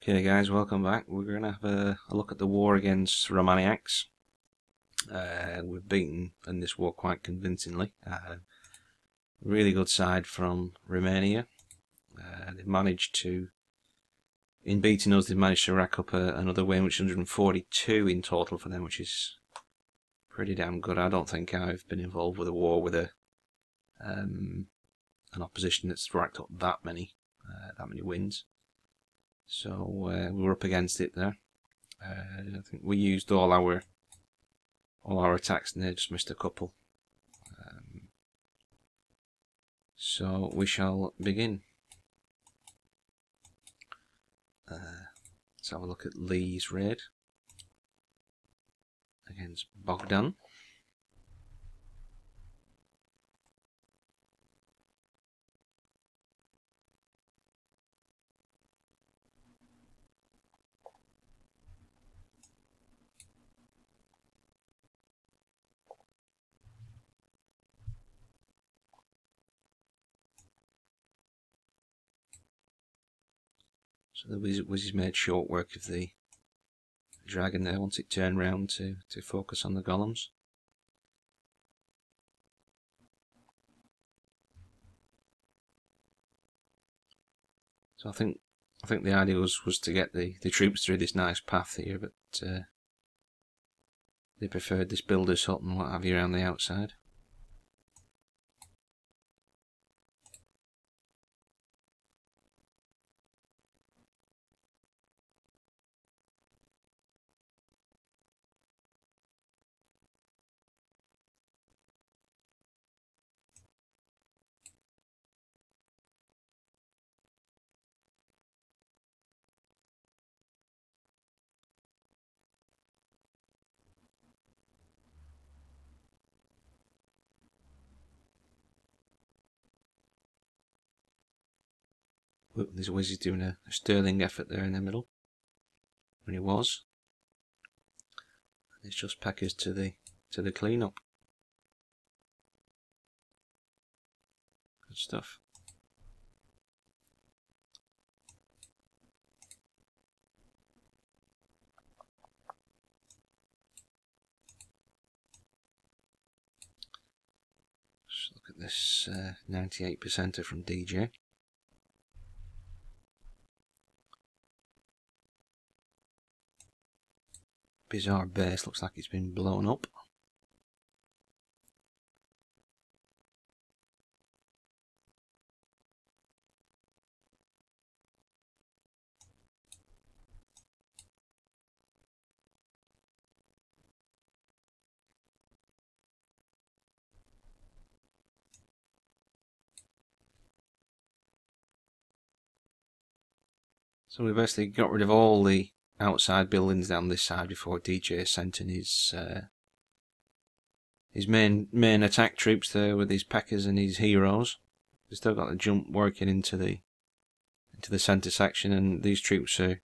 Okay guys, welcome back. We're going to have a look at the war against Romaniaks. We've beaten in this war quite convincingly. Really good side from Romania. They've managed to, in beating us, they've managed to rack up another win, which is 142 in total for them, which is pretty damn good. I don't think I've been involved with a war with an opposition that's racked up that many wins. So we're up against it there. I think we used all our attacks and they just missed a couple. So we shall begin. Let's have a look at Lee's raid against Bogdan. So the wizard's made short work of the dragon there once it turned round to focus on the golems. So I think the idea was to get the troops through this nice path here, but they preferred this builder's hut and what have you around the outside. Look, this wizard's doing a sterling effort there in the middle. When he was. It's just Packers to the cleanup. Good stuff. Just look at this 98%er from DJ. Bizarre base, looks like it's been blown up. So we basically got rid of all the outside buildings down this side before DJ sent in his main attack troops there with his Packers and his heroes. We've still got the jump working into the centre section, and these troops are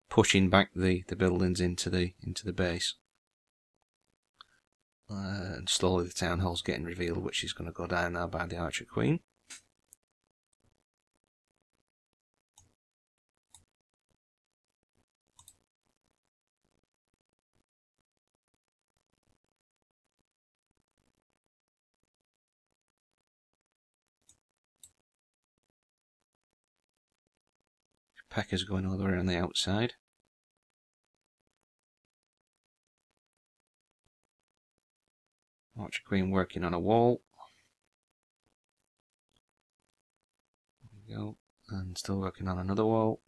pushing back the buildings into the base. And slowly the town hall's getting revealed, which is going to go down now by the Archer Queen. Packers going all the way around the outside. Archer Queen working on a wall. There we go. And still working on another wall.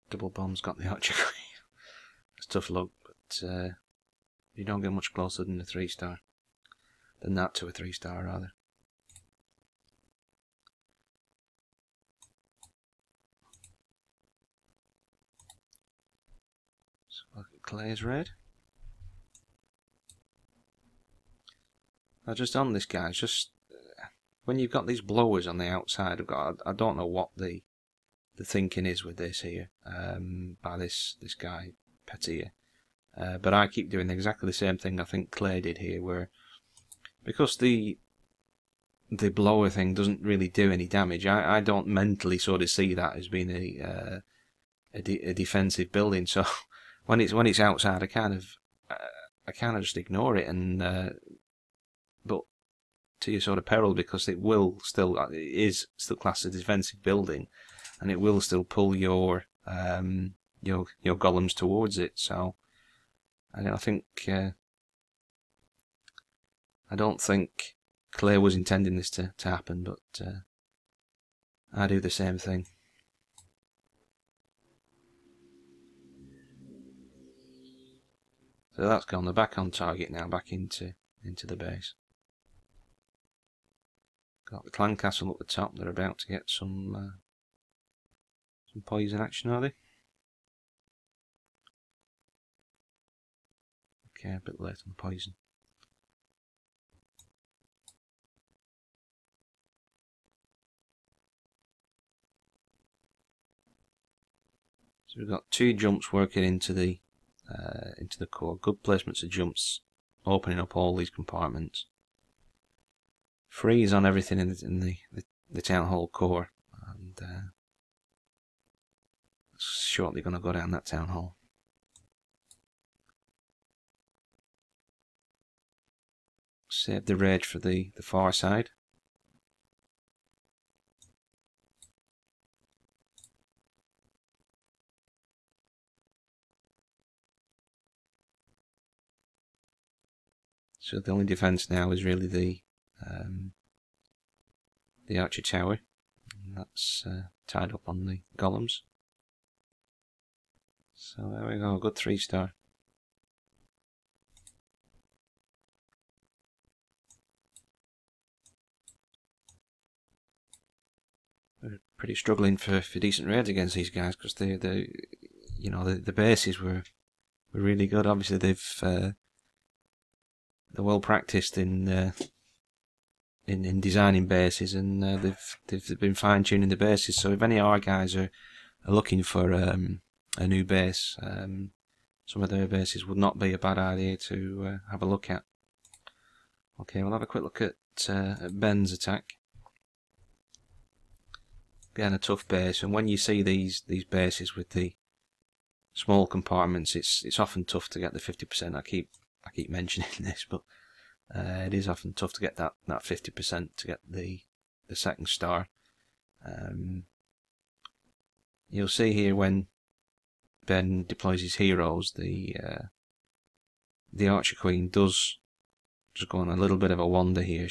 Double bombs got the Archer Queen. It's tough luck, but you don't get much closer than a 3-star. Than that to a 3-star, rather. So look at Clay's raid. Just on this guy, just when you've got these blowers on the outside, I don't know what the thinking is with this here, by this guy Petier, but I keep doing exactly the same thing I think Clay did here, where because the blower thing doesn't really do any damage, I don't mentally sort of see that as being a defensive building. So when it's outside, I kind of just ignore it, and but to your sort of peril, because it is still classed as a defensive building, and it will still pull your golems towards it. So I don't think Clay was intending this to happen, but I do the same thing. So that's gone. They're back on target now, back into the base. Got the clan castle up the top. They're about to get some poison action, are they? Okay, a bit late on the poison. So we've got 2 jumps working into the core. Good placements of jumps, opening up all these compartments. Freeze on everything in the town hall core, and shortly going to go down that town hall. Save the rage for the far side. So the only defense now is really the archer tower, and that's tied up on the golems. So there we go, good 3-star. We're pretty struggling for decent raids against these guys, because the bases were really good. Obviously they're well practiced in designing bases, and they've been fine tuning the bases. So if any of our guys are looking for a new base, some of their bases would not be a bad idea to have a look at. Okay, we'll have a quick look at Ben's attack. Again, a tough base, and when you see these bases with the small compartments, it's often tough to get the 50%. I keep mentioning this, but it is often tough to get that 50% to get the 2nd star. You'll see here when Ben deploys his heroes, the Archer Queen does just go on a little bit of a wander here.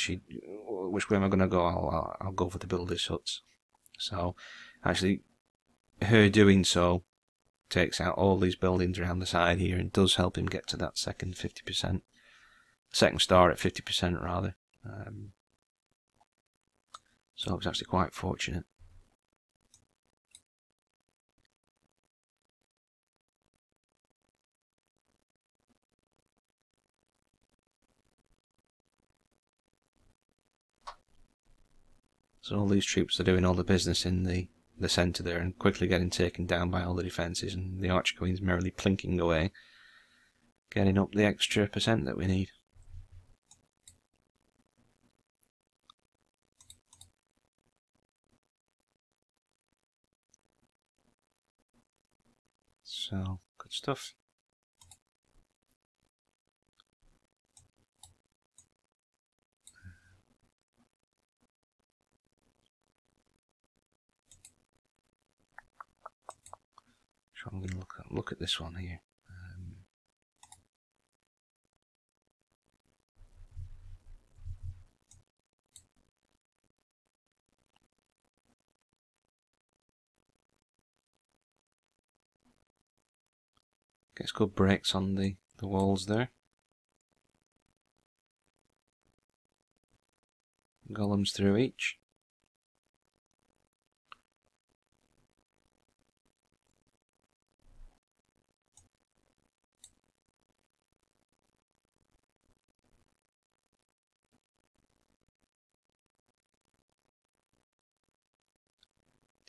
Which way am I going to go? I'll go for the builder's huts. So actually, her doing so takes out all these buildings around the side here, and does help him get to that second 50%. 2nd star at 50% rather. So it's actually quite fortunate. So all these troops are doing all the business in the centre there, and quickly getting taken down by all the defences, and the Archer Queen's merrily plinking away, getting up the extra % that we need. So, good stuff. So I'm going to look at this one here. Gets good breaks on the walls there. Golems through each.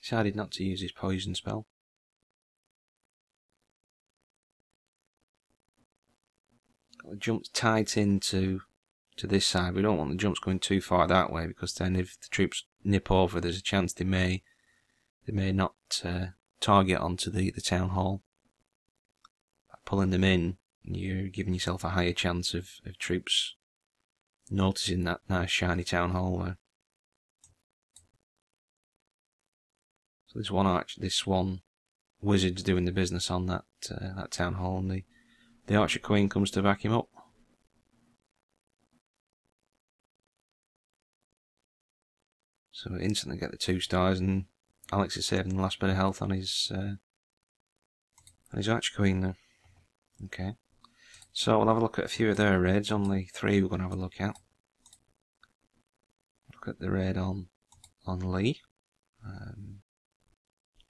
Decided not to use his poison spell. Got the jumps tight into this side. We don't want the jumps going too far that way, because then if the troops nip over, there's a chance they may not target onto the town hall. By pulling them in, you're giving yourself a higher chance of troops noticing that nice shiny town hall there. So this one wizard's doing the business on that town hall, and the Archer Queen comes to back him up. So we instantly get the 2 stars, and Alex is saving the last bit of health on his Archer Queen there. Okay. So we'll have a look at a few of their raids. Only 3 we're going to have a look at. Look at the raid on Lee.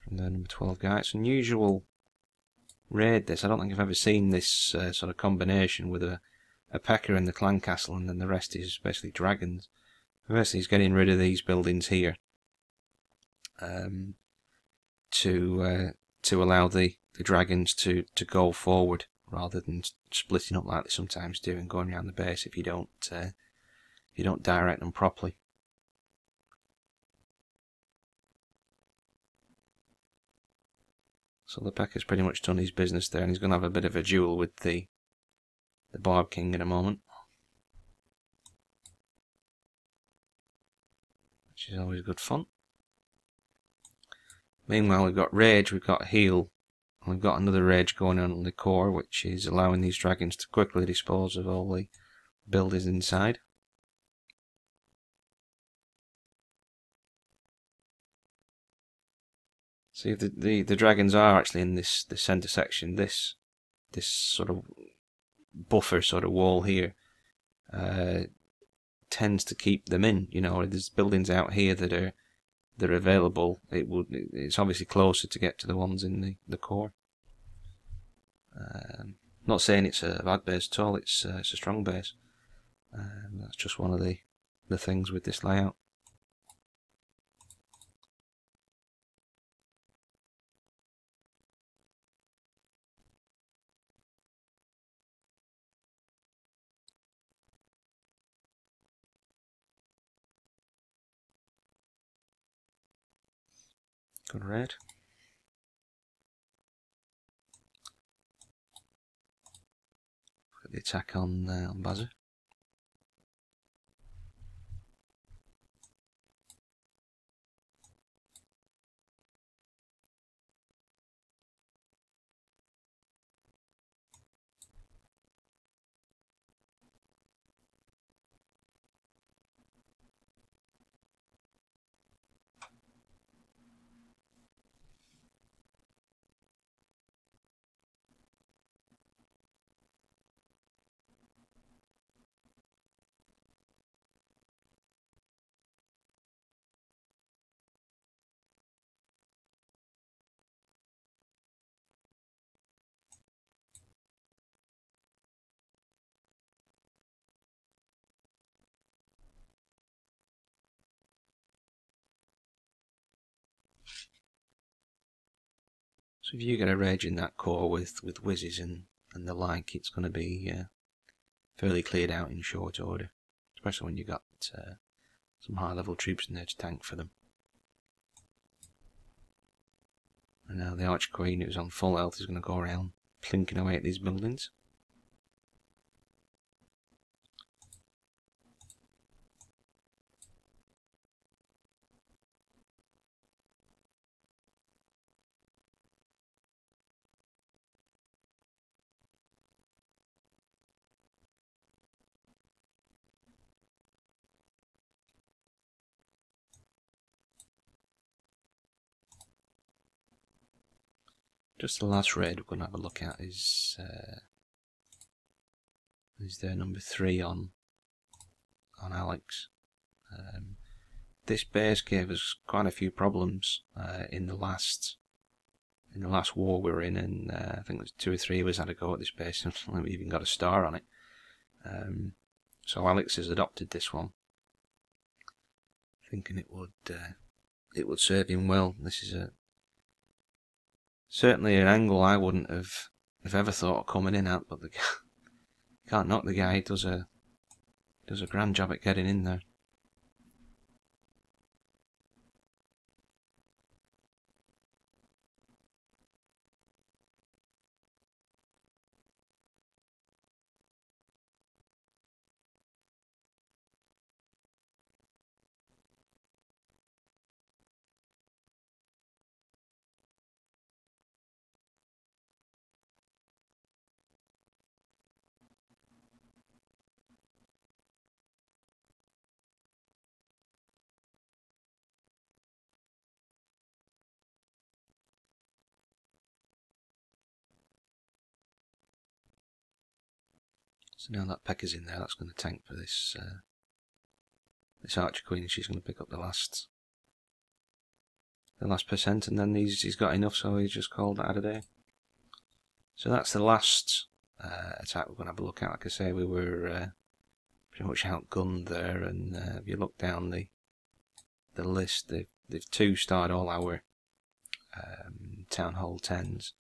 From their number 12 guy. It's an unusual raid, this. I don't think I've ever seen this sort of combination with a P.E.K.K.A. in the clan castle, and then the rest is basically dragons. Basically, he's getting rid of these buildings here to allow the dragons to go forward, rather than splitting up like they sometimes do and going around the base if you don't direct them properly. So the P.E.K.K.A.'s pretty much done his business there, and he's going to have a bit of a duel with the Barb King in a moment, which is always good fun. Meanwhile, we've got Rage, we've got Heal, and we've got another Rage going on the core, which is allowing these dragons to quickly dispose of all the buildings inside. See, the dragons are actually in this centre section. This sort of buffer sort of wall here tends to keep them in. You know, there's buildings out here that are available. It's obviously closer to get to the ones in the core. Not saying it's a bad base at all. It's a strong base. That's just one of the things with this layout. Good raid. Got the attack on Bazza. So if you get a rage in that core with whizzes and the like, it's going to be fairly cleared out in short order, especially when you've got some high level troops in there to tank for them. And now the Archer Queen, who's on full health, is going to go around plinking away at these buildings. Just the last raid we're going to have a look at is their number 3 on Alex. This base gave us quite a few problems in the last war we were in, and I think there's 2 or 3 of us had a go at this base, and we even got a star on it. So Alex has adopted this one, thinking it would it would serve him well. This is certainly an angle I wouldn't have ever thought of coming in at, but the can't knock the guy. He does a grand job at getting in there. So now that Pekka's in there, that's going to tank for this this Archer Queen, and she's going to pick up the last percent, and then he's got enough, so he's just called that a day. So that's the last attack we're going to have a look at. Like I say, we were pretty much outgunned there, and if you look down the list, they've 2-starred all our Town Hall 10s,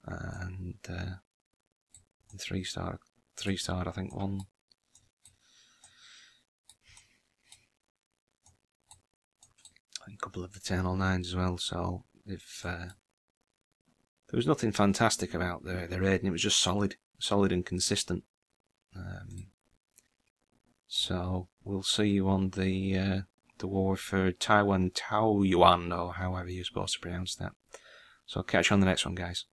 and 3-starred I think one. A couple of the Town Hall 9s as well. So if there was nothing fantastic about their raiding, it was just solid and consistent. So we'll see you on the war for Taoyuan, or however you're supposed to pronounce that. So I'll catch you on the next one, guys.